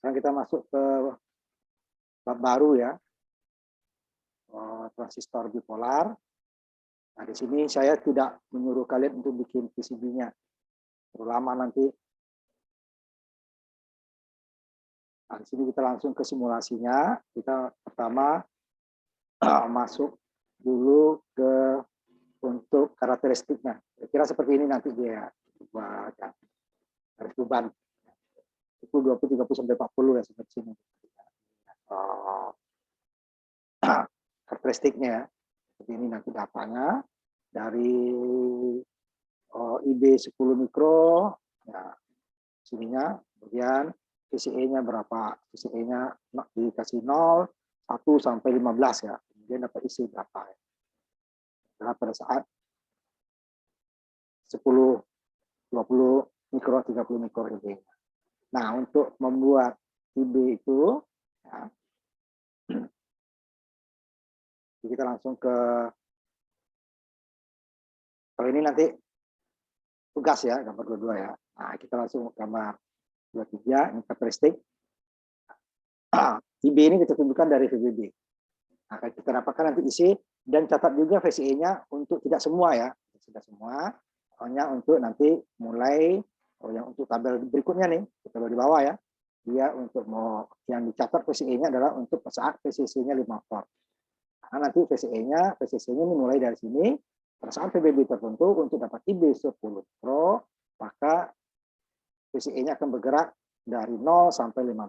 Sekarang kita masuk ke bab baru ya, transistor bipolar. Nah, di sini saya tidak menyuruh kalian untuk bikin PCB-nya. Terlalu lama nanti. Nah, di sini kita langsung ke simulasinya. Kita pertama masuk dulu ke untuk karakteristiknya. Kira seperti ini nanti dia buat garis beban. Itu 20, 30 sampai 40 ya seperti sini. Karakteristiknya seperti ini nanti datanya dari IB 10 mikro ya sininya, kemudian VCE-nya berapa, VCE-nya dikasih 0, 1 sampai 15 ya, kemudian dapat isi berapa ya. Nah, pada saat 10, 20 mikro, 30 mikro IB. Nah, untuk membuat IB itu ya, kita langsung ke, kalau ini nanti tugas ya, gambar 22 ya. Nah, kita langsung gambar 23, ini karakteristik. IB ini kita tunjukkan dari VBB. Nah, kita dapatkan nanti isi, dan catat juga VCE-nya untuk tidak semua ya. Tidak semua, hanya untuk nanti mulai, yang untuk tabel berikutnya nih, kita di bawah ya. Dia untuk mau yang dicatat VCE-nya adalah untuk saat VCC-nya 5 volt. Nah, nanti VCE-nya ini mulai dari sini, pada saat VBB tertentu untuk dapat IB 10 Pro, maka VCE-nya akan bergerak dari 0 sampai 15.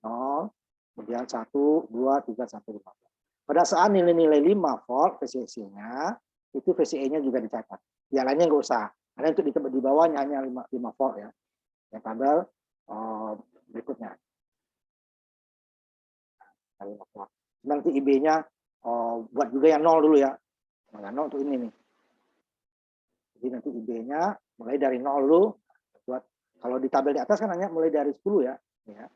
0, kemudian 1, 2, 3, sampai 15. Pada saat nilai-nilai 5 volt VCC-nya, itu VCE-nya juga dicatat. Yang lainnya nggak usah. Karena untuk di bawahnya hanya 5 volt ya. Yang tabel berikutnya. Nanti IB-nya buat juga yang 0 dulu ya. Yang 0 untuk ini nih. Jadi nanti IB-nya mulai dari 0 dulu. Buat, kalau di tabel di atas kan hanya mulai dari 10 ya. Nah,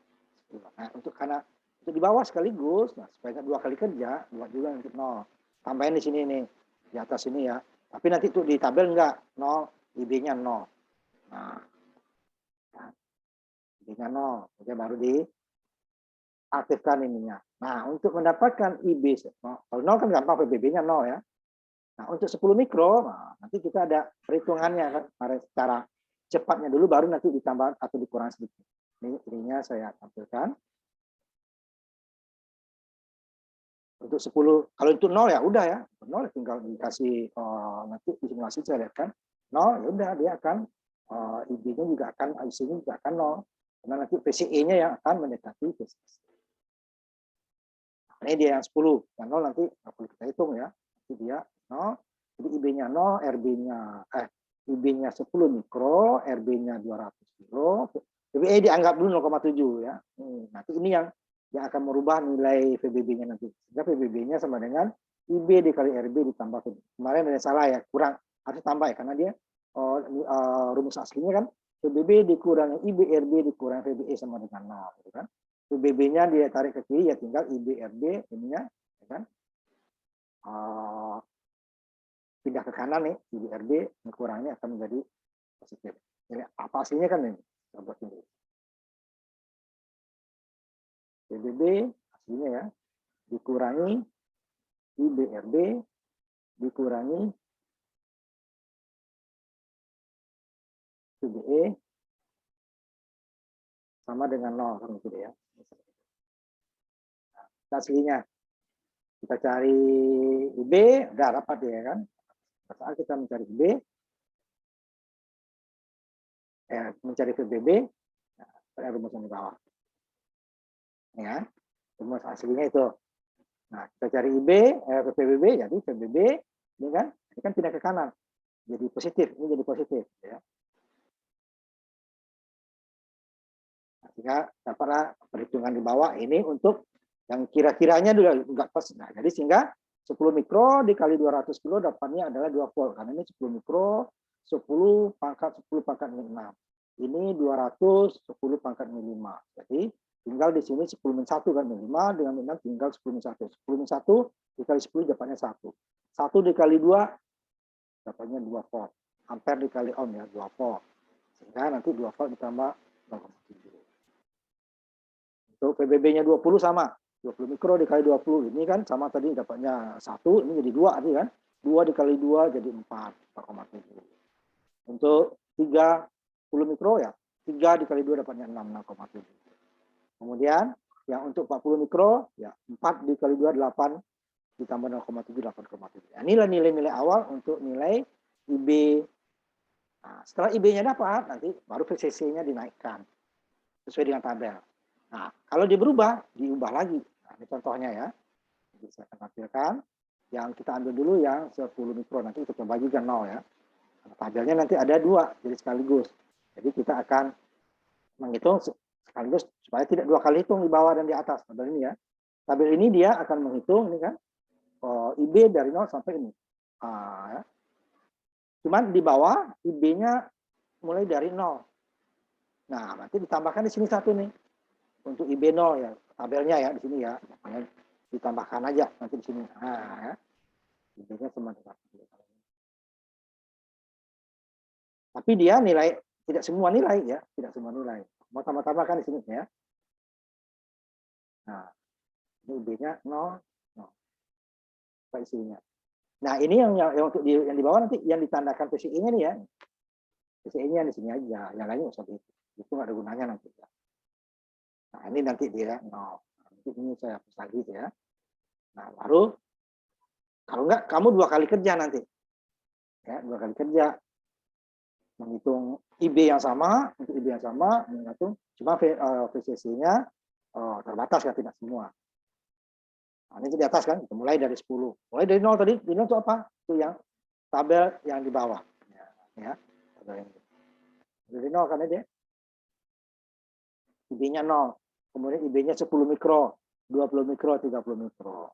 karena untuk di bawah sekaligus, nah, supaya 2 kali kerja, buat juga untuk 0. Tambahin di sini nih, di atas ini ya. Tapi nanti tuh di tabel enggak, 0, IB-nya 0. Nah, IB-nya 0, kemudian baru diaktifkan ininya. Nah, untuk mendapatkan IB, kalau 0 kan gampang, PBB-nya 0 ya. Nah, untuk 10 mikro, nah, nanti kita ada perhitungannya kan, secara cepatnya dulu, baru nanti ditambah atau dikurang sedikit. Ininya saya tampilkan. Untuk 10, kalau itu 0 ya udah ya, 0 tinggal dikasih nanti di simulasi saya lihat kan 0 ya udah dia akan IB-nya juga akan IC-nya juga akan 0 karena nanti VCE-nya yang akan mendekati VCC. Ini dia yang 10, yang 0 nanti nggak perlu kita hitung ya, nanti dia 0, jadi IB-nya 0, IB-nya 10 mikro, RB-nya 200 kilo, PBE dianggap dulu 0,7 ya. Nanti ini yang akan merubah nilai VBB-nya nanti. Sehingga VBB-nya sama dengan IB dikali RB ditambah VBB. Kemarin ada salah ya, kurang, harus tambah ya, karena dia rumus aslinya kan VBB dikurangi IB RB dikurangi VBE sama dengan 0. Gitu kan. VBB-nya dia tarik ke kiri, ya tinggal IB RB, ininya, ya kan? Pindah ke kanan nih, IB RB, kurangnya akan menjadi positif. Ini apa aslinya kan ini? Buat ini. PBB aslinya ya, dikurangi IBRB, dikurangi PBE, sama dengan 0. Kan gitu ya. Nah, aslinya, kita cari IB, udah dapat ya kan. Saat kita mencari IB, mencari PBB, nah, rumus yang di bawah. Ya, rumus aslinya itu. Nah, kita cari IB, PBB, jadi PBB, ini kan pindah ke kanan, jadi positif, ini jadi positif. Ya. Nah, sehingga dapatlah perhitungan di bawah ini untuk yang kira-kiranya juga enggak pas. Nah, jadi sehingga 10 mikro dikali 200 kilo dapatnya adalah 2 volt, karena ini 10 mikro, 10 pangkat 6. Ini 200, 10 pangkat 5. Jadi tinggal di sini 10 min 1 kan, 5 dengan 6 tinggal 10 min 1. 10 min 1 dikali 10 dapatnya 1. 1 dikali 2 dapatnya 2 volt. Ampere dikali ohm ya, 2 volt. Sehingga nanti 2 volt ditambah 0,7. Untuk PBB-nya 20 sama. 20 mikro dikali 20. Ini kan sama tadi dapatnya 1, ini jadi 2 tadi kan. 2 dikali 2 jadi 4,7. Untuk 30 mikro ya, 3 dikali 2 dapatnya 6,7. Kemudian yang untuk 40 mikro ya 4 dikali 2 8 ditambah 0,7 8,7. Nah, inilah nilai-nilai awal untuk nilai IB. Nah, setelah IB-nya dapat, nanti baru VCC-nya dinaikkan sesuai dengan tabel. Nah, kalau dia berubah, diubah lagi. Nah, ini contohnya ya. Jadi saya akan tampilkan. Yang kita ambil dulu yang 10 mikro, nanti kita bagikan 0 ya. Tabelnya nanti ada 2, jadi sekaligus. Jadi kita akan menghitung sekaligus supaya tidak 2 kali hitung di bawah dan di atas tabel ini ya. Tabel ini dia akan menghitung ini kan IB dari 0 sampai ini. Ya. Cuman di bawah IB-nya mulai dari 0. Nah, nanti ditambahkan di sini 1 nih. Untuk IB 0 ya, tabelnya ya di sini ya. Makanya ditambahkan aja nanti di sini. Nah, ya. IB-nya cuma 1. Tapi dia nilai tidak semua nilai ya, tidak semua nilai. Mau tambah-tambahkan di sini ya. Nah, ini IB-nya 0, 0. Apa isinya? Nah, ini yang untuk yang di bawah nanti yang ditandakan PCI-nya nih ya. PCI-nya di sini aja, yang lainnya usah itu. Itu nggak ada gunanya nanti. Nah, ini nanti dia 0. Nanti ini saya hapus lagi ya. Nah, baru kalau enggak kamu 2 kali kerja nanti. Ya, 2 kali kerja. Menghitung IB yang sama, untuk IB yang sama, menghitung cuma VCC-nya terbatas ya, tidak semua. Nah, ini di atas kan, mulai dari 10. Mulai dari 0 tadi, ini untuk apa? Itu yang tabel yang di bawah. Ya, dari 0 kan aja. IB-nya 0. Kemudian IB-nya 10 mikro, 20 mikro, 30 mikro.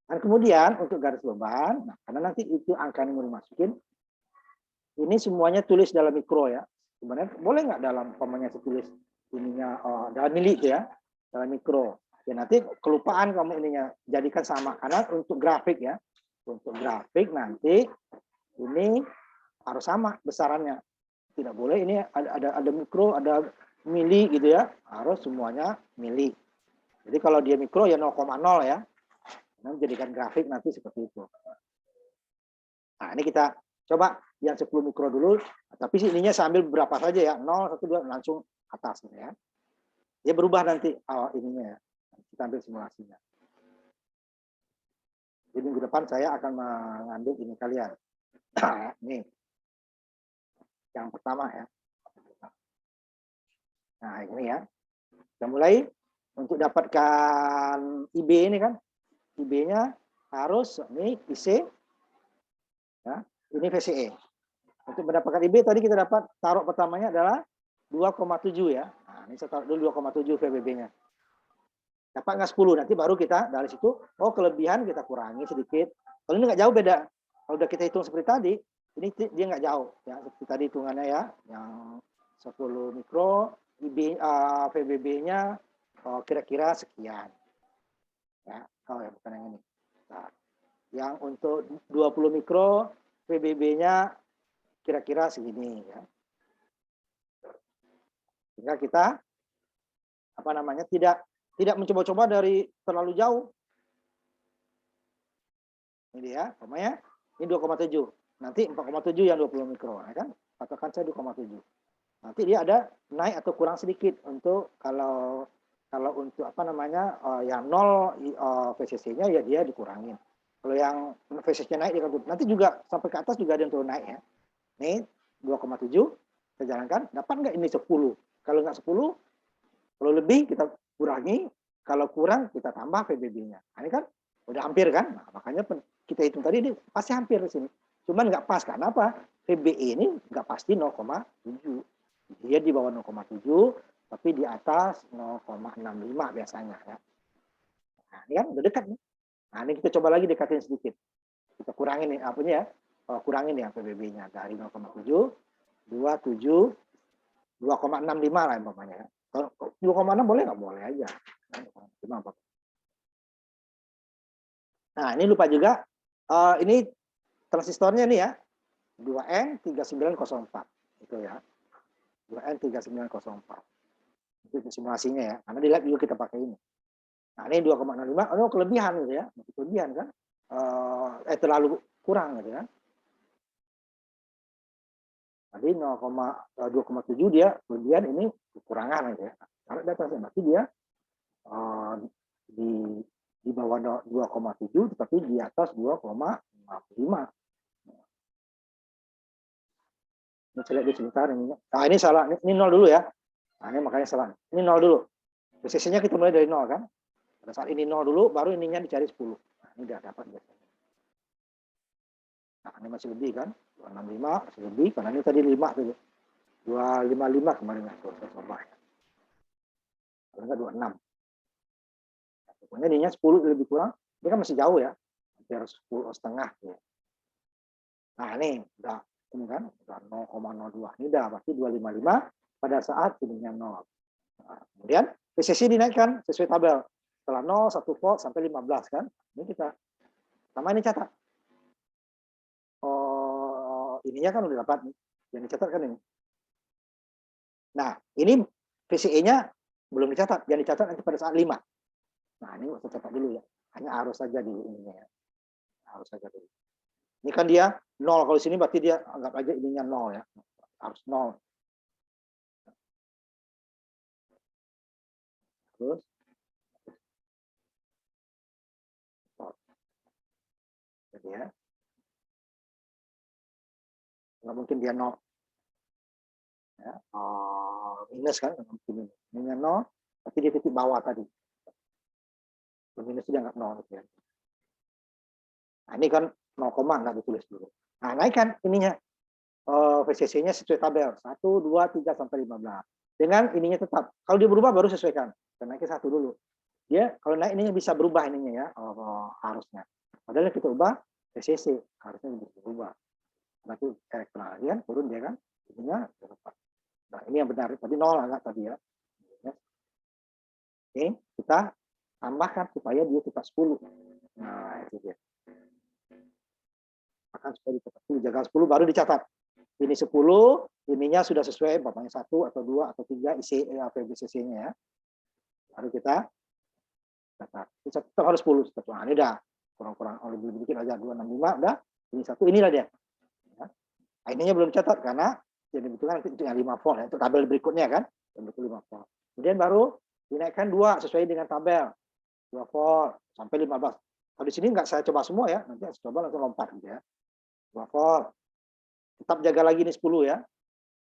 Dan kemudian untuk garis beban, nah, karena nanti itu angka yang mau dimasukin, ini semuanya tulis dalam mikro ya. Sebenarnya boleh nggak dalam pamannya tulis ininya dalam milik ya, dalam mikro. Ya nanti kelupaan kamu ininya jadikan sama karena untuk grafik ya. Untuk grafik nanti ini harus sama besarannya. Tidak boleh ini ada mikro, ada mili gitu ya. Harus semuanya mili. Jadi kalau dia mikro ya 0,0 ya. Nah, jadikan grafik nanti seperti itu. Nah, ini kita coba yang 10 mikro dulu, tapi ininya sambil berapa saja ya, 0, 1, 2, langsung atas ya. Dia berubah nanti ininya ya, kita ambil simulasinya. Jadi minggu depan saya akan mengambil ini kalian. Ini yang pertama ya. Nah ini ya, kita mulai untuk dapatkan IB ini kan, IB-nya harus ini IC, ya, ini VCE. Untuk mendapatkan IB tadi kita dapat taruh pertamanya adalah 2,7 ya. Nah, ini saya taruh dulu 2,7 VBB-nya. Dapat nggak 10, nanti baru kita dari situ, oh kelebihan kita kurangi sedikit. Kalau ini nggak jauh beda. Kalau udah kita hitung seperti tadi, ini dia nggak jauh. Ya, seperti tadi hitungannya ya, yang 10 mikro, VBB-nya kira-kira sekian. Ya, ya bukan yang ini. Nah, yang untuk 20 mikro, VBB-nya kira-kira segini ya. Sehingga kita apa namanya tidak mencoba-coba dari terlalu jauh. Ini dia, namanya ini 2,7. Nanti 4,7 yang 20 mikro, ya kan? Katakan saya 2,7. Nanti dia ada naik atau kurang sedikit untuk kalau untuk apa namanya yang 0 VCC-nya ya dia dikurangin. Kalau yang VCC-nya naik nanti juga sampai ke atas juga ada yang turun naik ya. Ini 2,7 kita jalankan, dapat nggak ini 10? Kalau nggak 10, kalau lebih kita kurangi, kalau kurang kita tambah VBB-nya. Nah, ini kan udah hampir kan? Nah, makanya kita hitung tadi ini pasti hampir di sini. Cuman nggak pas, karena apa? VBE ini nggak pasti 0,7. Dia di bawah 0,7, tapi di atas 0,65 biasanya ya. Nah, ini kan udah dekat nih. Nah, ini kita coba lagi dekatin sedikit. Kita kurangin nih apanya ya? Kurangin ya VBB-nya dari 0,7, 27, 2,65 lah umpamanya ya. 2,6 boleh nggak? Boleh aja. Nah, ini lupa juga. Ini transistornya nih ya. 2N3904. Itu ya. 2N3904. untuk simulasinya ya, karena di lab juga kita pakai ini. Nah ini 2,65, oh kelebihan gitu ya, kelebihan kan, terlalu kurang gitu kan. Tadi 2,7 dia kelebihan, ini kekurangan gitu ya. Kalau data berarti dia di bawah 2,7 tetapi di atas 2,5. Ini saya lihat sebentar ini. Nah ini salah, ini 0 dulu ya. Nah ini makanya salah. Ini 0 dulu. Posisinya kita mulai dari 0 kan. Pada saat ini 0 dulu, baru ininya dicari 10. Nah ini udah dapat biasanya. Nah ini masih lebih kan. 265 masih lebih, karena ini tadi 5 tuh. 255 kemarin saya coba ya. Kalau enggak 26. Nah, pokoknya ininya 10 lebih kurang. Ini kan masih jauh ya. Hampir 10,5 ya. Nah ini udah ini kan udah 0,02. Ini udah pasti 255 pada saat ininya 0. Nah, kemudian PCC dinaikkan sesuai tabel. Setelah 0, 1 volt sampai 15 kan. Ini kita sama ini catat. Oh, ininya kan udah dapat nih. Yang dicatat kan ini. Nah, ini PCE-nya belum dicatat. Yang dicatat nanti pada saat 5. Nah, ini usah catat dulu ya. Hanya arus saja dulu ininya ya. Arus saja dulu. Ini kan dia 0, kalau sini berarti dia anggap aja ininya 0 ya. Harus 0. Terus jadi ya. Nggak mungkin dia 0. Ya, minus kan, mungkin ininya 0, tapi dia titik bawah tadi. Minus dia nggak 0 gitu ya. Nah, ini kan 0, nggak ditulis dulu. Nah, naikkan ininya. VCC-nya sesuai tabel 1, 2, 3 sampai 15. Dengan ininya tetap. Kalau dia berubah baru sesuaikan. Kita naikin 1 dulu. Dia kalau naik ininya bisa berubah ininya ya, harusnya. Padahal kita ubah VCC harusnya bisa berubah. Nanti elektrolyat turun dia kan, ininya tetap. Nah, ini yang benar. Tadi 0 agak tadi ya. Oke, kita tambahkan supaya dia tetap 10. Nah, itu dia. Akan supaya tetap 10, jaga 10 baru dicatat. Ini 10, ininya sudah sesuai, bapaknya 1 atau 2 atau 3 isi VCC-nya ya. Baru kita catat. Tetap harus 10. Nah, ini udah kurang-kurang lebih dikit aja 265 udah. Ini 1, inilah dia. Ya. Nah, ininya belum catat karena yang dibutuhkan nanti untuk yang 5 volt ya. Untuk tabel berikutnya kan, yang betul 5 volt. Kemudian baru dinaikkan 2 sesuai dengan tabel. 2 volt sampai 15. Kalau di sini nggak saya coba semua ya, nanti saya coba langsung lompat gitu ya. 2 volt. Tetap jaga lagi nih 10 ya.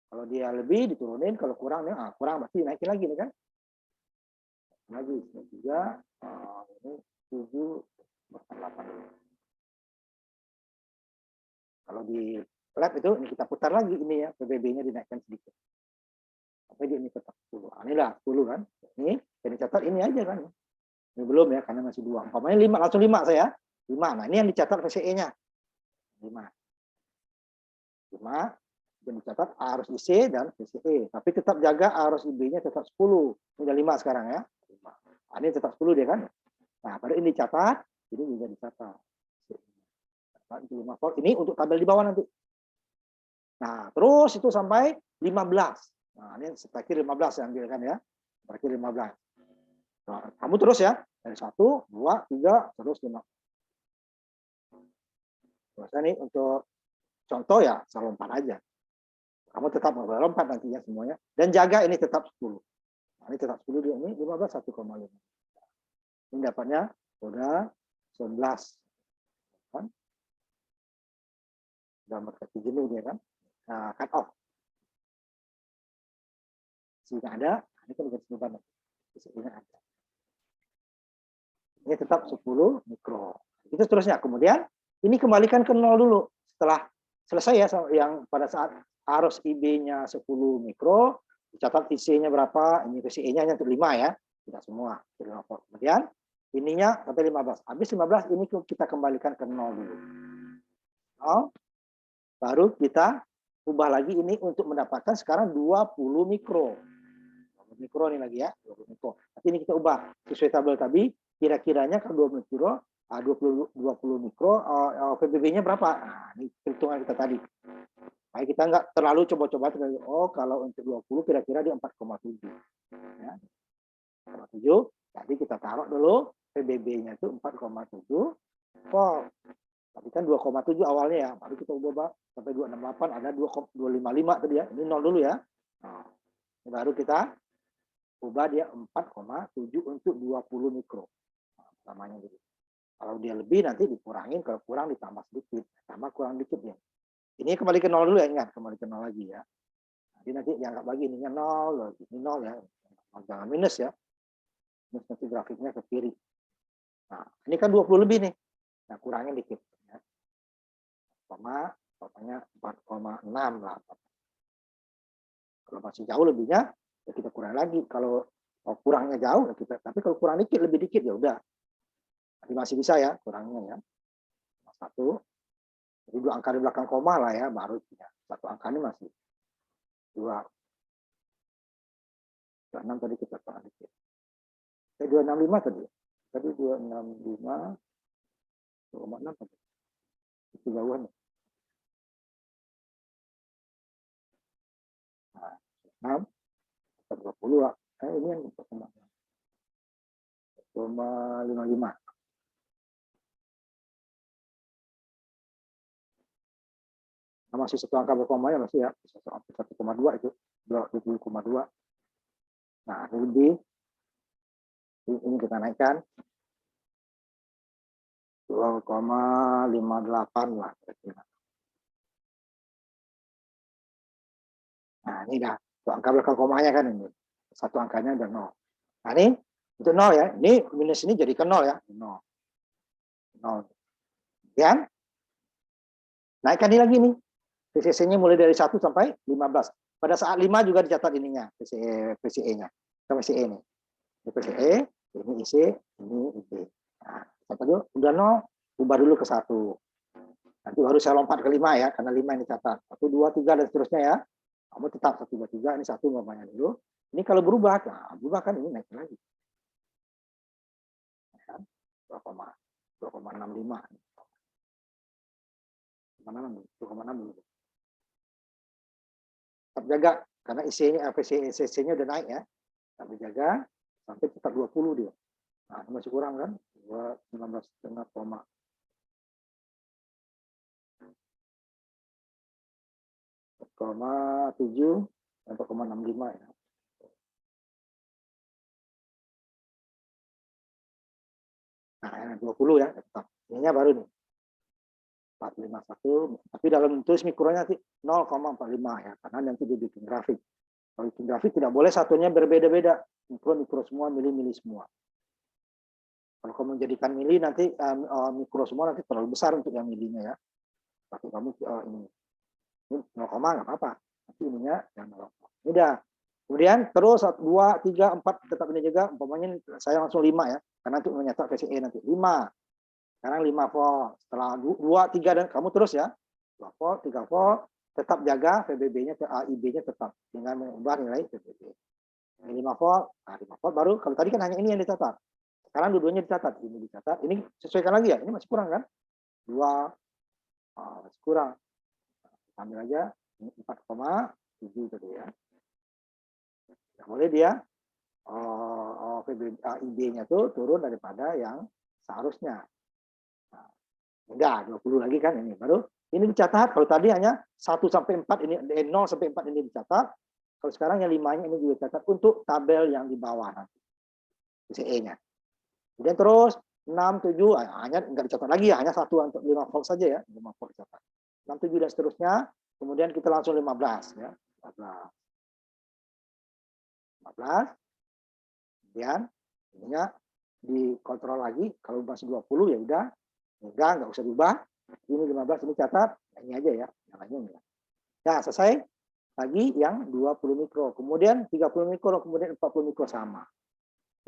Kalau dia lebih diturunin, kalau kurang nih, kurang berarti naikin lagi nih kan. Lagi 3, ini 7, 8. Kalau di lab itu ini kita putar lagi ini ya, PBB-nya dinaikkan sedikit. Sampai dia ini tetap 10. Inilah 10 kan. Ini yang dicatat ini aja kan. Ini belum ya karena masih 2. Umpamanya 5, langsung 5 saya. 5. Nah, ini yang dicatat VCE-nya. 5 yang dicatat arus IC dan VCE, tapi tetap jaga arus IB-nya tetap 10. Udah 5 sekarang ya. 5. Nah, ini tetap 10 dia kan. Nah, baru ini dicatat, ini juga dicatat. 5 volt ini untuk tabel di bawah nanti. Nah, terus itu sampai 15. Nah, ini terakhir 15 yang ambil kan ya. Terakhir 15. Nah, kamu terus ya. Dari 1, 2, 3, terus 5. Terus ini untuk contoh ya, saya lompat aja. Kamu tetap lompat nantinya semuanya. Dan jaga ini tetap 10. Nah, ini tetap 10 dia ini 15 1,5. Ini dapatnya udah 11. Kan? Udah mendekati jenuh dia kan. Nah, cut off. Sehingga ada, ini kan juga sebentar. Ini ada. Ini tetap 10 mikro. Itu seterusnya. Kemudian ini kembalikan ke 0 dulu. Setelah selesai ya yang pada saat arus IB-nya 10 mikro, dicatat IC-nya berapa, ini VCE-nya hanya 5 ya, tidak semua. Kemudian ininya sampai 15. Habis 15 ini kita kembalikan ke 0 dulu. 0, baru kita ubah lagi ini untuk mendapatkan sekarang 20 mikro. 20 mikro ini lagi ya, 20 mikro. Tapi ini kita ubah sesuai tabel tadi, kira-kiranya ke 20 mikro, 20 mikro, VBB-nya berapa? Nah, ini perhitungan kita tadi. Supaya kita nggak terlalu coba-coba, oh kalau untuk 20 kira-kira di 4,7. Ya. 4,7, jadi kita taruh dulu PBB-nya itu 4,7 volt. Tapi kan 2,7 awalnya ya, baru kita ubah sampai 268, ada 255 tadi ya, ini 0 dulu ya. Nah, baru kita ubah dia 4,7 untuk 20 mikro. Nah, namanya gitu. Kalau dia lebih nanti dikurangin, kalau kurang ditambah sedikit, tambah kurang dikit ya. Ini kembali ke 0 dulu ya, ingat kembali ke 0 lagi ya. Jadi nanti dianggap lagi ininya 0, ini 0 ya. Jangan minus ya. Minus nanti grafiknya ke kiri. Nah, ini kan 20 lebih nih. Nah, kurangin dikit. Ya. Pokoknya 4,6 lah. Kalau masih jauh lebihnya, ya kita kurang lagi. Kalau kurangnya jauh, ya kita. Tapi kalau kurang dikit, lebih dikit ya udah. Jadi masih bisa ya kurangnya ya. 1. Jadi 2 angka di belakang koma lah ya, baru ya. 1 angka ini masih 2. 26 tadi kita kurang dikit. 265 tadi. Tadi 265. 2,6 tadi. Itu jauhan. Nah, 20 lah. Ini yang 4,55. Nah, masih 1 angka berkoma ya masih ya. 1,2 itu. 20,2. Nah, lebih. Ini kita naikkan. 2,58 lah kira-kira. Nah, ini dah. Angka belakang komanya kan ini. 1 angkanya udah 0. Nah, ini itu 0 ya. Ini minus ini jadi ke 0 ya. 0. 0. Kemudian naikkan ini lagi nih. VCC-nya mulai dari 1 sampai 15. Pada saat 5 juga dicatat ininya, VCE-nya. VCE ini. Ini VCE, ini IC, ini IB. Nah, catat dulu, udah 0, ubah dulu ke 1. Nanti baru saya lompat ke 5 ya, karena 5 ini catat. 1, 2, 3 dan seterusnya ya. Kamu tetap 1, 2, 3, ini 1 namanya dulu. Ini kalau berubah, nah, berubah kan ini naik lagi. 2,65. 2,6 dulu. Tetap jaga, karena IC-nya, VCC-nya udah naik ya. Tetap dijaga, sampai tetap 20 dia. Nah, masih kurang kan? 19,5 koma. 4,7 4,65 ya. Nah, 20 ya, tetap. Ininya baru nih. 451, tapi dalam tulis mikronya nanti 0,45 ya, karena nanti dibikin grafik. Kalau bikin grafik tidak boleh satunya berbeda-beda. Mikro semua, mili semua. Kalau kamu menjadikan mili nanti mikro semua nanti terlalu besar untuk yang milinya ya. Tapi kamu ini 0, nggak apa-apa. Nanti ininya yang 0. Udah. Kemudian terus 1, 2, 3, 4 tetap ini juga. Umpamanya saya langsung 5 ya. Karena untuk menyatakan VCE nanti 5. Sekarang 5 volt. Setelah 2, 3 dan kamu terus ya. 2 volt, 3 volt. Tetap jaga VBB-nya, IB-nya tetap dengan mengubah nilai VBB. 5 volt, nah 5 volt baru. Kalau tadi kan hanya ini yang dicatat. Sekarang dua-duanya dicatat. Ini dicatat. Ini sesuaikan lagi ya. Ini masih kurang kan? 2, masih kurang. Ambil aja 4,7 tadi ya. Nah, boleh dia IB-nya tuh turun daripada yang seharusnya. Nah, enggak, 20 lagi kan ini. Baru ini dicatat. Kalau tadi hanya 1 sampai 4 ini 0 sampai 4 ini dicatat. Kalau sekarang yang 5-nya ini juga dicatat untuk tabel yang di bawah nanti. VCE-nya. Kemudian terus 6, 7 hanya enggak dicatat lagi ya, hanya 1 untuk 5 volt saja ya, 5 volt dicatat. 6, 7 dan seterusnya. Kemudian kita langsung 15 ya. 15. Kemudian ininya dikontrol lagi, kalau masih 20 ya udah. Enggak usah diubah. Ini 15 ini catat, ini aja ya, yang lainnya enggak. Nah, selesai. Lagi yang 20 mikro, kemudian 30 mikro, kemudian 40 mikro sama.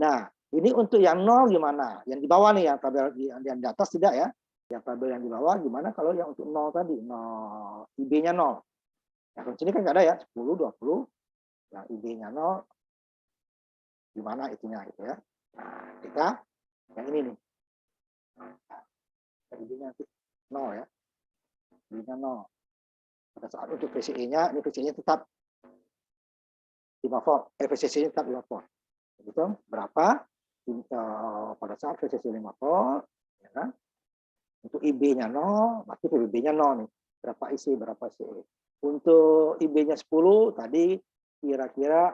Nah, ini untuk yang 0 gimana? Yang di bawah nih, yang tabel yang di atas tidak ya. Yang tabel yang di bawah gimana kalau yang untuk 0 tadi, 0, IB-nya 0. Nah, kalau sini kan nggak ada ya, 10, 20, yang IB-nya 0, gimana itunya gitu ya. Nah, kita yang ini nih. Nah, IB-nya 0 ya. IB-nya 0. Pada saat untuk VCE-nya, ini VCE-nya tetap 5 volt, VCC-nya tetap 5 volt. Begitu, berapa pada saat VCC 5 volt, ya kan? Untuk IB-nya 0, berarti PBB-nya 0 nih. Berapa IC, berapa CE. Untuk IB-nya 10, tadi kira-kira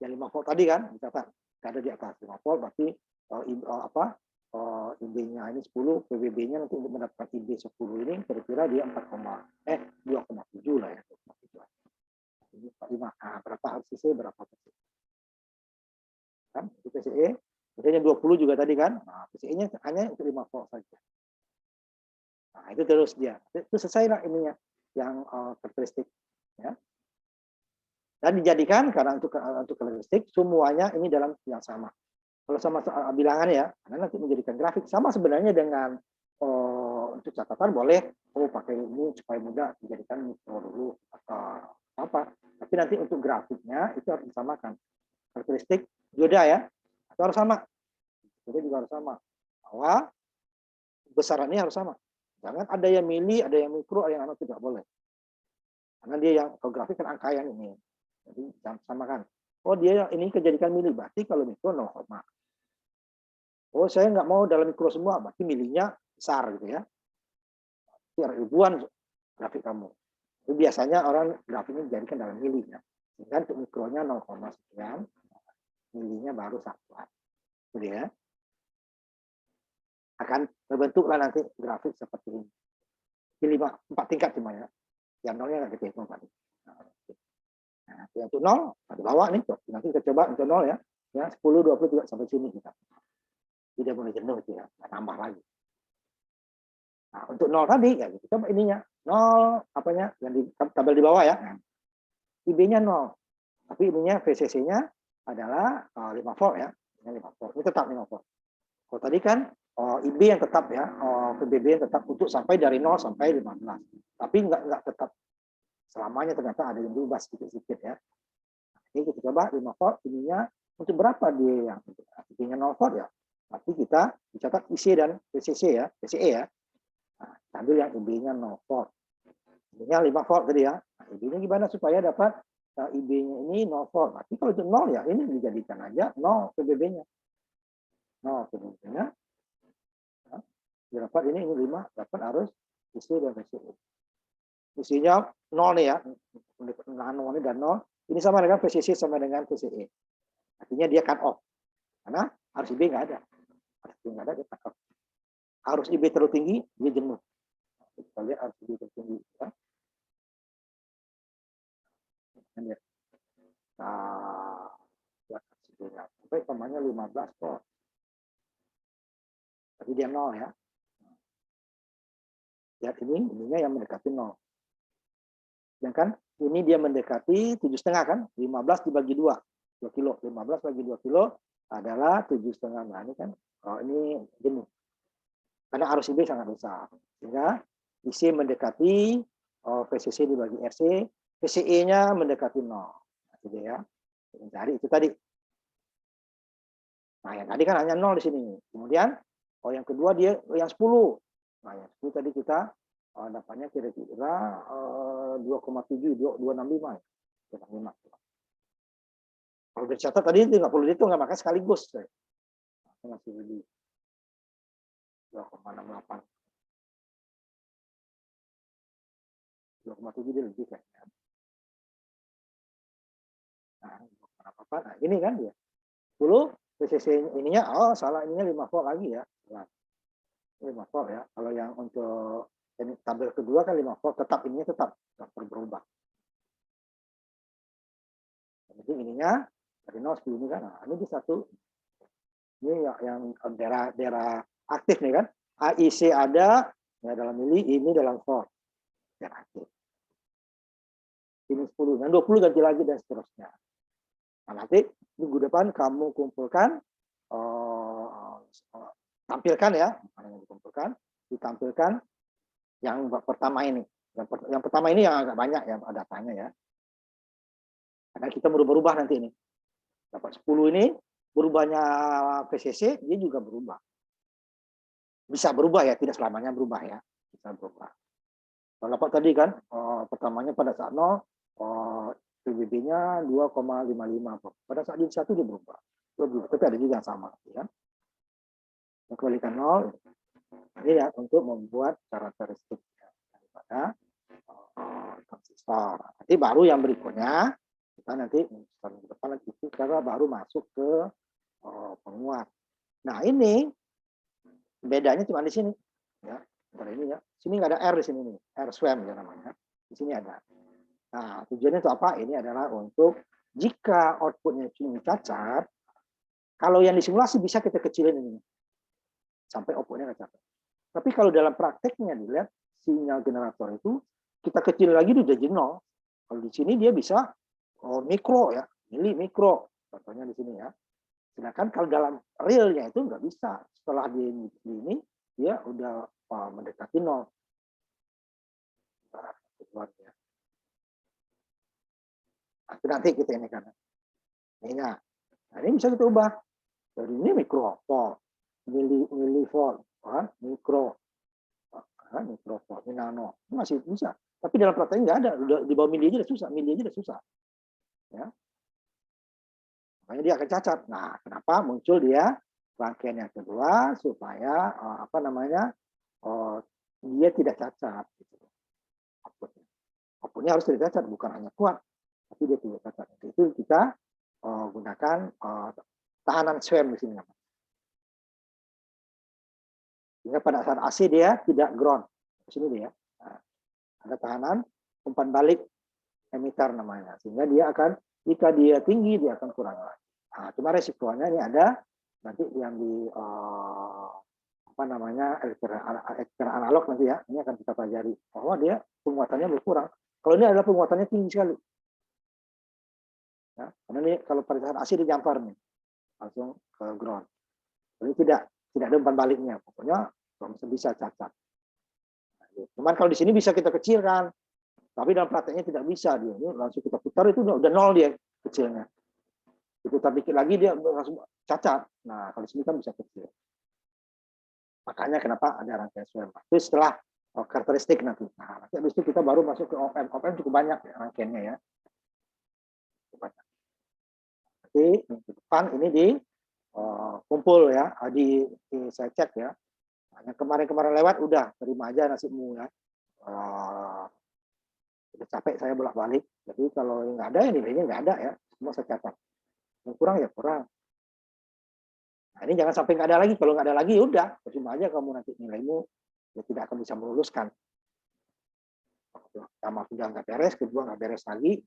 yang 5 volt tadi kan, dicatat. Ada di atas 5 volt, berarti IB-nya ini 10, PBB-nya nanti untuk mendapatkan IB 10 ini kira-kira dia 2,7 lah ya. 5. Nah, berapa RCC, berapa PCE. Kan, itu PCE. Misalnya 20 juga tadi kan, nah, PCE-nya hanya untuk 5 volt saja. Nah, itu terus dia. Itu selesai lah ininya, yang karakteristik. Ya. Dan dijadikan, karena untuk karakteristik, semuanya ini dalam yang sama. Kalau sama bilangan ya, karena nanti menjadikan grafik. Sama sebenarnya dengan untuk catatan boleh, pakai ini supaya mudah dijadikan mikro dulu, atau apa. Tapi nanti untuk grafiknya, itu harus disamakan. Karakteristik joda ya, itu harus sama. Joda juga harus sama. Bahwa besarannya harus sama. Jangan ada yang mili, ada yang mikro, ada yang nano, tidak boleh. Karena dia yang kalau grafik kan angka yang ini. Jadi samakan. Oh dia yang ini kejadikan mili, berarti kalau mikro 0, oh saya nggak mau dalam mikro semua, berarti milinya besar gitu ya. Ribuan grafik kamu. Itu biasanya orang grafiknya dijadikan dalam mili ya. Sehingga untuk mikronya 0, sekian, milinya baru 1. Gitu ya. Akan terbentuklah nanti grafik seperti ini. Ini 4 tingkat cuma ya. Yang 0-nya nggak kita hitung tadi. Nah, yang untuk 0, di bawah nih, nanti kita coba untuk 0 ya. Ya 10, 20 juga sampai sini kita. Tidak boleh jenuh itu ya, nambah lagi. Nah, untuk 0 tadi ya kita coba ininya. 0 apanya yang di tabel di bawah ya. Nah, IB-nya 0. Tapi ininya VCC-nya adalah 5 volt ya. Ini 5 volt. Ini tetap 5 volt. Kalau tadi kan IB yang tetap ya, PBB yang tetap untuk sampai dari 0 sampai 15. Tapi enggak tetap selamanya, ternyata ada yang berubah sedikit-sedikit ya. Ini kita coba 5 volt, ininya untuk berapa dia yang IB-nya 0 volt ya. Tapi kita dicatat IC dan PCC ya, PCE ya. Nah, ambil yang IB-nya 0 volt. IB-nya 5 volt tadi ya. Nah, IB-nya gimana supaya dapat IB-nya ini 0 volt. Tapi kalau itu 0 ya, ini dijadikan aja 0 PBB-nya. 0 PBB-nya. Nah, dapat ini 5, dapat harus IC dan PCE. Isinya 0 nih ya. Nano ini dan 0. Ini sama dengan PCC sama dengan PCE. Artinya dia cut off. Karena harus IB nggak ada. Harus IB nggak ada, dia cut off. Harus IB terlalu tinggi, dia jenuh. Kita lihat harus IB terlalu tinggi. Ya. Nah, sampai umpamanya 15 volt. Tapi dia 0 ya. Lihat ininya yang mendekati 0. Sedangkan ini dia mendekati 7,5 kan? 15 dibagi 2 kilo. 15 bagi 2 kilo adalah 7,5. Nah, ini kan ini jenuh. Karena arus IB sangat besar. Sehingga IC mendekati VCC dibagi RC, PCE-nya mendekati 0. Nah, gitu ya. Mencari itu tadi. Nah, yang tadi kan hanya 0 di sini. Kemudian yang kedua dia yang 10. Nah, yang 10 tadi kita dapatnya kira-kira 2,7, 265. 265. Kalau dicatat tadi itu nggak perlu dihitung, nggak, maka sekaligus. Masih lebih 2,68. 2,7 dia lebih kayaknya. Nah, ini kan dia. 10 PCC ininya, salah, ininya 5 volt lagi ya. 5 volt ya. Kalau yang untuk ini tabel kedua kan 5 volt, tetap ininya tetap berubah. Jadi ininya dari 0 10 ini kan. Nah, ini di satu. Ini yang daerah aktif nih kan. AIC ada ya dalam mili, ini dalam volt. Yang aktif. Ini 10, dan 20 ganti lagi dan seterusnya. Nah, nanti minggu depan kamu kumpulkan, tampilkan ya, ditampilkan yang pertama ini. Yang pertama ini yang agak banyak ya datanya ya. Karena kita berubah-ubah nanti ini. Dapat 10 ini, berubahnya PCC, dia juga berubah. Bisa berubah ya, tidak selamanya berubah ya. Bisa berubah. Kalau dapat tadi kan, pertamanya pada saat 0, PBB-nya 2,55. Pada saat di 1 dia berubah. Tapi ada juga yang sama. Ya. Kembalikan 0, ini ya untuk membuat karakteristik daripada transistor. Nanti baru yang berikutnya, kita nanti minggu depan lagi kita baru masuk ke penguat. Nah ini bedanya cuma di sini. Ya. Ini ya, sini nggak ada R di sini nih, R swam ya namanya. Di sini ada. Nah, tujuannya itu apa? Ini adalah untuk jika outputnya cuma cacat, kalau yang disimulasi bisa kita kecilin ini sampai outputnya cacat. Tapi kalau dalam prakteknya dilihat sinyal generator itu kita kecil lagi udah jadi 0. Kalau di sini dia bisa mikro ya, mikro. Contohnya di sini ya. Sedangkan kalau dalam realnya itu nggak bisa. Setelah di ini dia udah mendekati 0. Nah, nanti kita ini kan. Nah, ini bisa kita ubah. Dari ini mikrovolt, milivolt, mikro, mikrovolt, nano. Masih bisa. Tapi dalam prakteknya nggak ada. Udah di bawah mili aja udah susah. Mili aja udah susah. Ya. Makanya dia akan cacat. Nah, kenapa muncul dia rangkaian yang kedua supaya dia tidak cacat. Gitu. Outputnya harus tidak cacat, bukan hanya kuat, tapi dia tidak cacat. Itu kita gunakan tahanan swam di sini. Sehingga pada saat AC dia tidak ground. Di sini dia. Nah, ada tahanan umpan balik emitter namanya. Sehingga dia akan, jika dia tinggi, dia akan kurang. Nah, cuma resikonya ini ada nanti yang di elektron analog nanti ya, ini akan kita pelajari bahwa dia penguatannya berkurang. Kalau ini adalah penguatannya tinggi sekali. Ya, karena ini kalau pada saat AC dijampar nih, langsung ke ground. Jadi tidak ada umpan baliknya, pokoknya bisa cacat. Cuman kalau di sini bisa kita kecilkan, tapi dalam prakteknya tidak bisa dia. Ini langsung kita putar itu udah 0 dia kecilnya. Diputar dikit lagi dia langsung cacat. Nah kalau di sini kan bisa kecil. Makanya kenapa ada rangkaian swam. Itu setelah karakteristik nanti. Nah, nanti habis itu kita baru masuk ke op-amp. Op-amp cukup banyak ya, rangkaiannya ya. Cukup banyak. Nanti minggu depan ini kumpul ya, saya cek ya. Yang kemarin-kemarin lewat udah terima aja nasibmu ya. Udah capek saya bolak-balik. Jadi kalau nggak ada ya nilainya nggak ada ya. Semua saya catat. Yang kurang ya kurang. Nah, ini jangan sampai nggak ada lagi. Kalau nggak ada lagi, udah. Percuma aja kamu nanti nilaimu ya tidak akan bisa meluluskan. Pertama sudah nggak beres, kedua nggak beres lagi.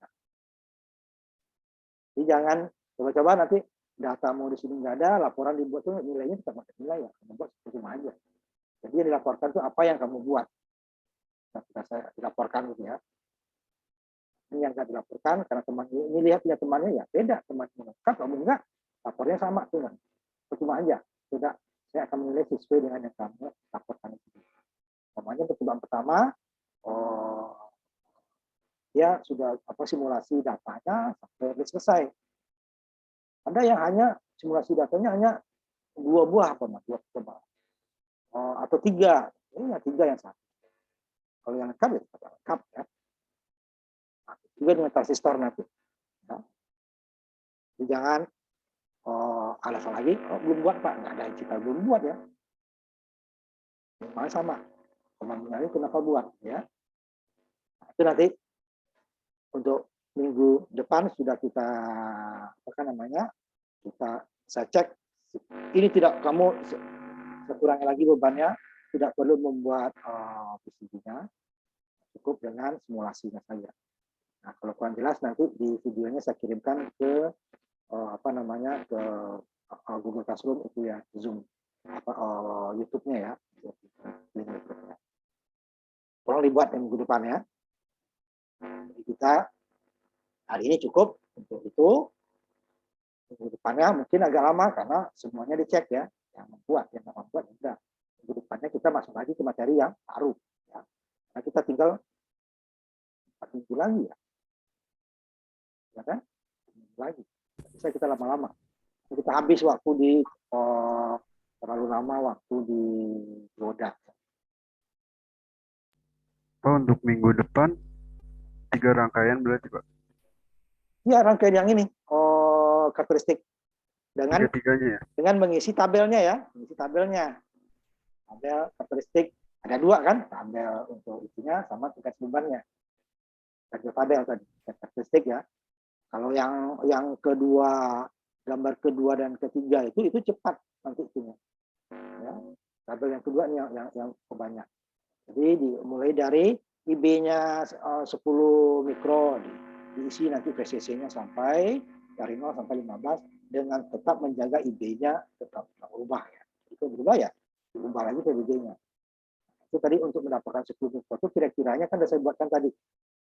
Jadi jangan coba-coba nanti datamu di sini nggak ada, laporan dibuat tuh nilainya tetap pakai nilai ya. Kamu buat percuma aja. Jadi yang dilaporkan itu apa yang kamu buat. Nah, saya dilaporkan gitu ya. Ini yang nggak dilaporkan karena teman ini lihat punya temannya ya beda, temannya lengkap, kamu enggak, lapornya sama tuh. Percuma aja. Tidak, saya akan menilai sesuai dengan yang kamu laporkan itu. Namanya percobaan pertama, dia sudah simulasi datanya sampai selesai. Ada yang hanya simulasi datanya hanya 2 buah dua coba. Atau 3, ini ya 3 yang satu. Kalau yang lengkap ya lengkap ya. Juga dengan transistor nanti. Ya. Jadi jangan alasan lagi, belum buat Pak, nggak ada yang kita belum buat ya. Malah sama, teman-teman ini kenapa buat ya. Nah, itu nanti untuk minggu depan sudah kita saya cek ini tidak kamu sekurangi lagi bebannya, tidak perlu membuat PCB-nya, cukup dengan simulasinya saja. Nah kalau kurang jelas nanti di videonya saya kirimkan ke ke Google Classroom itu ya, Zoom YouTube-nya ya, tolong dibuat minggu depan ya. Jadi kita hari ini cukup untuk itu. Minggu depannya mungkin agak lama karena semuanya dicek ya, yang membuat enggak. Minggu depannya kita masuk lagi ke materi yang baru. Ya. Nah kita tinggal 4 minggu lagi ya kan? 4 minggu lagi. Bisa kita lama-lama. Kita habis waktu di terlalu lama waktu di roda. Oh, untuk minggu depan 3 rangkaian berarti Pak? Ya, rangkaian yang ini, karakteristik dengan Tiga-tiganya ya? mengisi tabelnya ya, mengisi tabelnya. Tabel karakteristik ada dua kan, tabel untuk isinya sama tingkat bebannya. Tabel tadi, karakteristik ya. Kalau yang kedua, gambar kedua dan ketiga itu cepat nanti itunya. Ya. Tabel yang kedua ini yang banyak. Jadi dimulai dari IB-nya 10 mikro, diisi nanti VCC-nya sampai dari 0 sampai 15 dengan tetap menjaga IB-nya tetap berubah ya. Itu berubah ya, diubah lagi PBB-nya. Itu tadi untuk mendapatkan 10 mikro itu kira-kiranya kan sudah saya buatkan tadi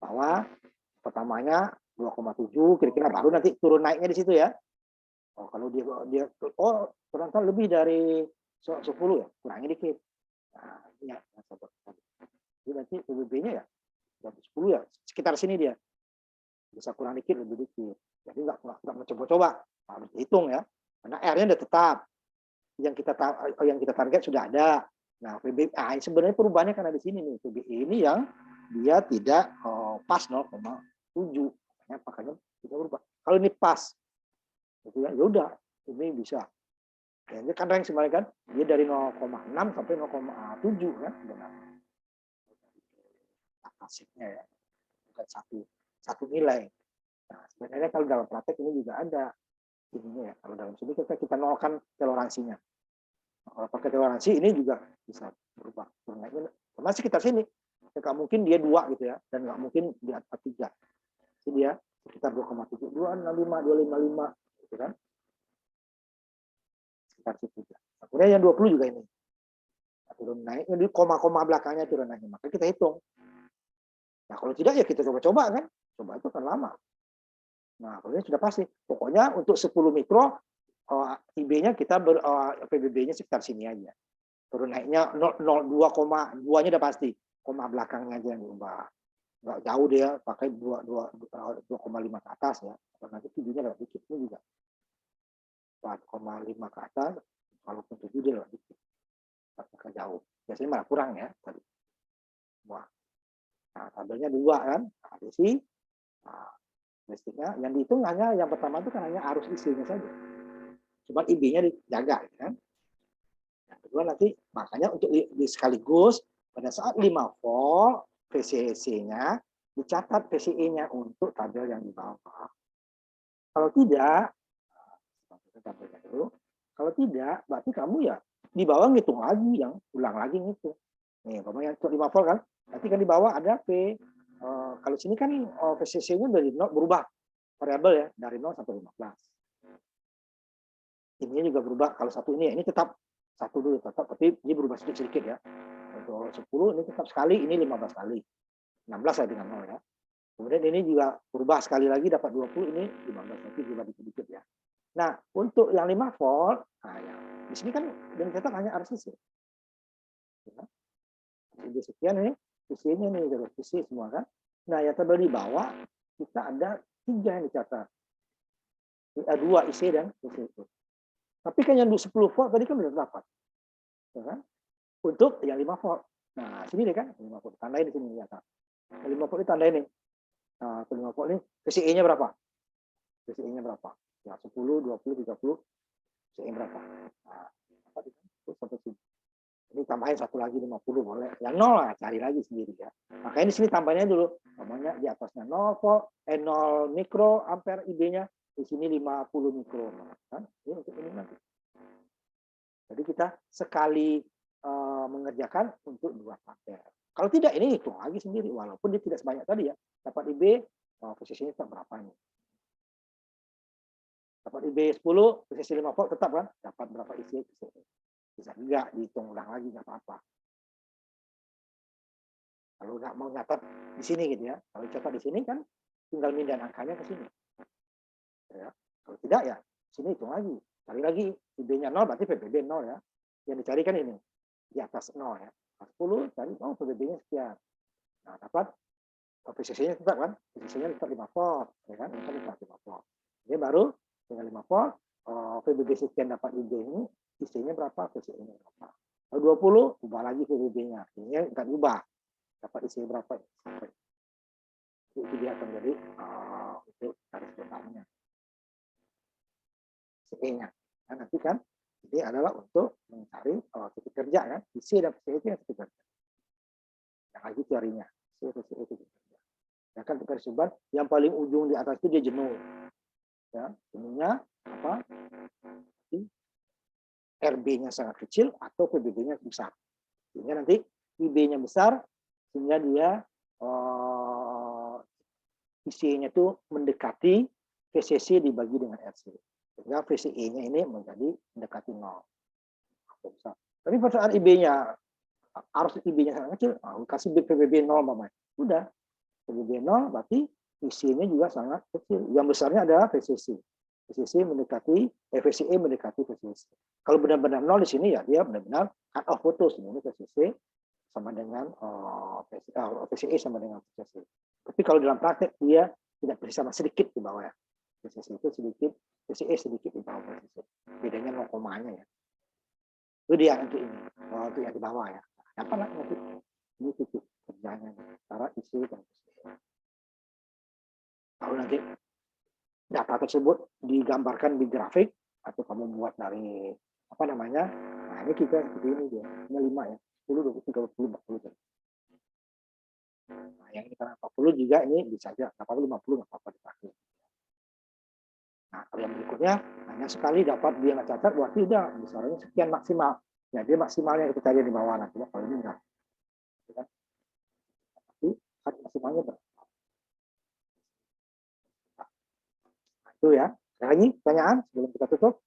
bahwa pertamanya 2,7 kira-kira baru nanti turun naiknya di situ ya. Oh, kalau dia ternyata lebih dari 10 ya, kurangi dikit. Nah, ya, jadi nanti PBB-nya ya 10 ya, sekitar sini dia. Bisa kurang dikit, lebih dikit. Jadi nggak mencoba-coba, harus dihitung ya. Karena R-nya udah tetap. Yang kita target sudah ada. Nah, PBA sebenarnya perubahannya karena di sini nih. PBI ini yang dia tidak pas 0,7. Makanya kita berubah. Kalau ini pas, gitu ya udah, ini bisa. Ini kan rank sebenarnya kan dia dari 0,6 sampai 0,7 kan benar. Hasilnya ya, bukan satu nilai. Nah, sebenarnya kalau dalam praktek ini juga ada ininya ya. Kalau dalam sini kita nolkan toleransinya. Nah, kalau pakai toleransi ini juga bisa berubah. Karena sekitar sini, nggak mungkin dia 2 gitu ya, dan nggak mungkin di atas 3. Jadi dia sekitar 2,7, 265, 255 gitu kan. Sekitar situ. Kemudian yang 20 juga ini. Turun naik, jadi koma-koma belakangnya turun naik. Maka kita hitung. Nah, kalau tidak ya kita coba-coba kan. Coba itu kan lama. Nah, kalau ini sudah pasti. Pokoknya untuk 10 mikro, IB-nya kita PBB-nya sekitar sini aja. Turun naiknya 2,2-nya udah pasti. Koma belakangnya aja yang diubah. Nggak jauh dia pakai 2,5 ke atas ya. Nanti 7-nya lebih dikit ini juga. 4,5 ke atas, walaupun 7 dia lebih dikit. Pakai jauh. Biasanya malah kurang ya tadi. Wah. Nah, tabelnya 2 kan. Adesi. Nah, listriknya yang dihitung hanya yang pertama itu kan hanya arus isinya saja. Cuma IB-nya dijaga kan. Yang kedua nanti makanya untuk di sekaligus pada saat 5 volt VCC-nya dicatat VCE-nya untuk tabel yang di bawah. Kalau tidak, tabelnya dulu. Kalau tidak, berarti kamu ya di bawah ngitung lagi, yang ulang lagi ngitung. Nih, yang untuk 5 volt kan, nanti kan di bawah ada P. Kalau sini kan VCC-nya dari 0 berubah variabel ya, dari 0 sampai 15. Ini juga berubah, kalau satu ini tetap satu dulu tetap, tapi ini berubah sedikit-sedikit ya. Untuk 10 ini tetap sekali, ini 15 kali. 16 ya dengan 0 ya. Kemudian ini juga berubah sekali lagi dapat 20, ini 15 nanti juga dikit-dikit ya. Nah, untuk yang 5 volt, nah ya, di sini kan yang dicetak hanya RCC. Ya. Jadi sekian ini, isinya nih, isi semua kan. Nah, yang tabel di bawah, kita ada 3 yang dicatat. 2 IC dan IC. Tapi kan yang 10 volt tadi kan belum dapat. Ya kan? Untuk yang 5 volt. Nah, sini deh kan, 5 volt. Tandain di sini ya, Kak. 5 volt ini tandain nih. Nah, 5 volt ini PCE-nya berapa? PCE-nya berapa? Ya, 10, 20, 30. PCE berapa? Nah, terus sampai sini. Ini tambahin satu lagi 50 boleh. Ya 0 lah, cari lagi sendiri ya. Makanya di sini tambahnya dulu. Namanya di atasnya 0 volt, 0 mikro ampere IB-nya. Di sini 50 mikro. Kan? Ini untuk ini nanti. Jadi kita sekali mengerjakan untuk 2 tabel. Kalau tidak, ini hitung lagi sendiri. Walaupun dia tidak sebanyak tadi ya. Dapat IB, posisinya tetap berapa nih. Dapat IB 10, posisi 5 volt tetap kan. Dapat berapa isi. Bisa juga dihitung ulang lagi, nggak apa-apa. Kalau nggak mau nyatat di sini gitu ya. Kalau catat di sini kan tinggal mindahin angkanya ke sini. Ya. Kalau tidak ya sini hitung lagi. Cari lagi IB-nya 0 berarti PBB 0 ya. Yang dicari kan ini di atas 0 ya. 10 cari PBB-nya sekian. Nah, dapat PCC-nya tetap kan. PCC-nya tetap 5 volt ya kan. Tetap 5 volt. Jadi baru dengan 5 volt PBB sekian dapat IB ini IC-nya berapa, PCE-nya berapa. Kalau 20 ubah lagi PBB-nya. Ini enggak ubah. dapat isi berapa ya? Itu dia akan jadi itu garis utamanya. VCE-nya. Nah, nanti kan ini adalah untuk mencari titik kerja kan, isi dan VCE itu yang titik kerja. Yang lagi teorinya, VCE itu titik kerja. Ya kan garis beban yang paling ujung di atas itu dia jenuh. Ya, jenuhnya apa? RB-nya sangat kecil atau PBB-nya besar. Sehingga nanti IB-nya besar, sehingga dia VCE-nya itu mendekati VCC dibagi dengan RC. Sehingga VCE-nya ini menjadi mendekati 0. Tapi pada saat IB-nya harus IB-nya sangat kecil, kasih PBB 0 Mama. Udah, PBB 0 berarti VCE-nya juga sangat kecil. Yang besarnya adalah VCC. VCC mendekati VCE mendekati VCC. Kalau benar-benar 0 di sini ya dia benar-benar cut off putus. Ini VCC sama dengan VCE sama dengan VCC. Tapi kalau dalam praktek dia tidak bersama sedikit di bawah ya. VCC itu sedikit, VCE sedikit di bawah VCC. Bedanya 0,-nya ya. Itu dia untuk ini, untuk yang di bawah ya. Apa lah nanti ini titik kerjanya antara isi dan VCE. Kalau nanti data tersebut digambarkan di grafik atau kamu buat dari apa namanya, nah ini kita seperti ini dia, ini 5 ya, 10, 20, 30, 40. Nah yang ini karena 40 juga ini bisa aja, 40, 50 nggak apa-apa dipakai. Nah kalau yang berikutnya hanya sekali dapat dia nggak catat, berarti udah misalnya sekian maksimal. Ya dia maksimalnya kita cari di bawah nanti, kalau ini enggak. Tapi maksimalnya berapa? Itu ya. Ada lagi pertanyaan sebelum kita tutup?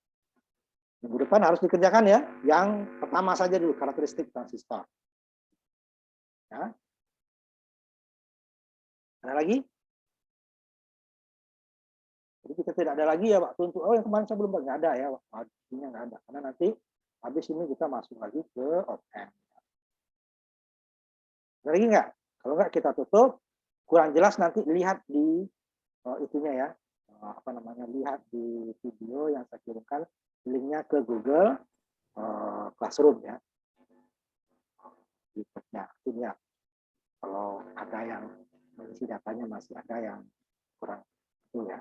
Minggu depan harus dikerjakan ya. Yang pertama saja dulu, karakteristik transistor. Ya. Ada lagi? Jadi kita tidak ada lagi ya waktu untuk, yang kemarin saya belum nggak ada ya, waktunya nggak ada. Karena nanti habis ini kita masuk lagi ke op-amp. Ada lagi nggak? Kalau nggak kita tutup. Kurang jelas nanti lihat di itunya ya. Apa namanya, lihat di video yang saya kirimkan linknya ke Google Classroom ya. Ini ya. Kalau ada yang mengisi datanya masih ada yang kurang itu ya.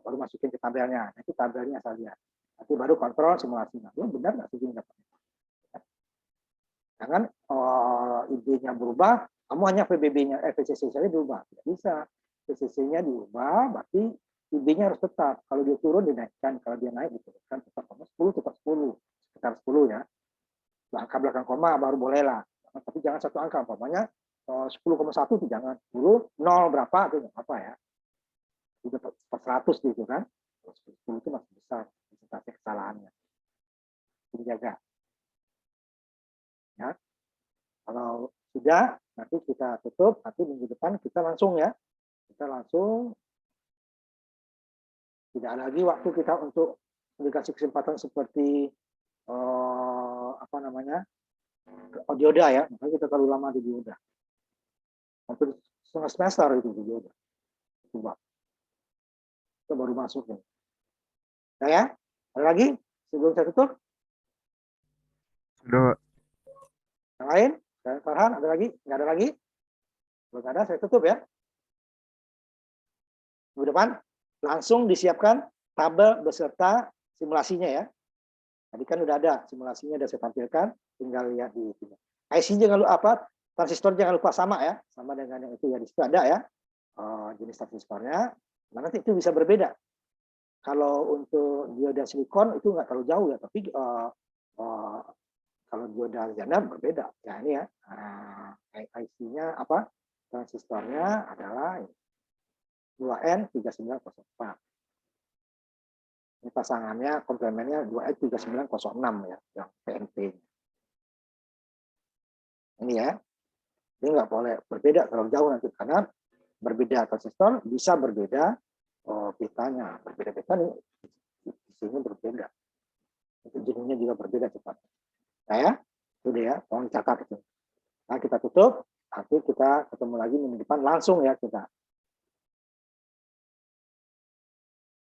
Baru masukin ke tabelnya. Nanti tabelnya saya lihat. Nanti baru kontrol simulasinya. Benar nggak segini dapatnya? Jangan ide-nya berubah, kamu hanya PBB-nya, VCC saja berubah. Tidak bisa. VCC-nya diubah, berarti IB-nya harus tetap. Kalau dia turun, dinaikkan. Kalau dia naik, diturunkan. Tetap 10, tetap 10. Sekitar 10 ya. Angka belakang koma baru bolehlah. Tapi jangan satu angka. Umpamanya 10,1 itu jangan. 10, 0 berapa, itu nggak apa ya. Itu 100 gitu kan. 10 itu masih besar. Presentasi kesalahannya. Dijaga. Ya. Kalau sudah, nanti kita tutup. Nanti minggu depan kita langsung ya. Kita langsung tidak ada lagi waktu kita untuk dikasih kesempatan seperti apa namanya dioda ya, makanya kita terlalu lama di dioda, hampir setengah semester itu di dioda. Coba kita baru masuk ya. Nah ya, ada lagi sebelum saya tutup? Sudah. Yang lain? Dan Farhan ada lagi? Nggak ada lagi? Belum ada, saya tutup ya. Minggu depan langsung disiapkan tabel beserta simulasinya ya. Tadi kan udah ada simulasinya, udah saya tampilkan, tinggal lihat di sini. IC jangan lupa apa, transistor jangan lupa sama ya, sama dengan yang itu ya, di situ ada ya jenis transistornya. Nah, nanti itu bisa berbeda. Kalau untuk dioda silikon itu nggak terlalu jauh ya, tapi kalau dioda zona berbeda. Ya ini ya, IC-nya apa, transistornya adalah 2N3904. Ini pasangannya, komplemennya 2N3906 ya, yang PNP. Ini ya, ini nggak boleh berbeda terlalu jauh nanti, karena berbeda transistor bisa berbeda pitanya, berbeda pita nih, isinya berbeda. Jenisnya juga berbeda cepat. Nah ya, itu dia, tolong catat itu. Nah kita tutup, nanti kita ketemu lagi minggu depan langsung ya kita.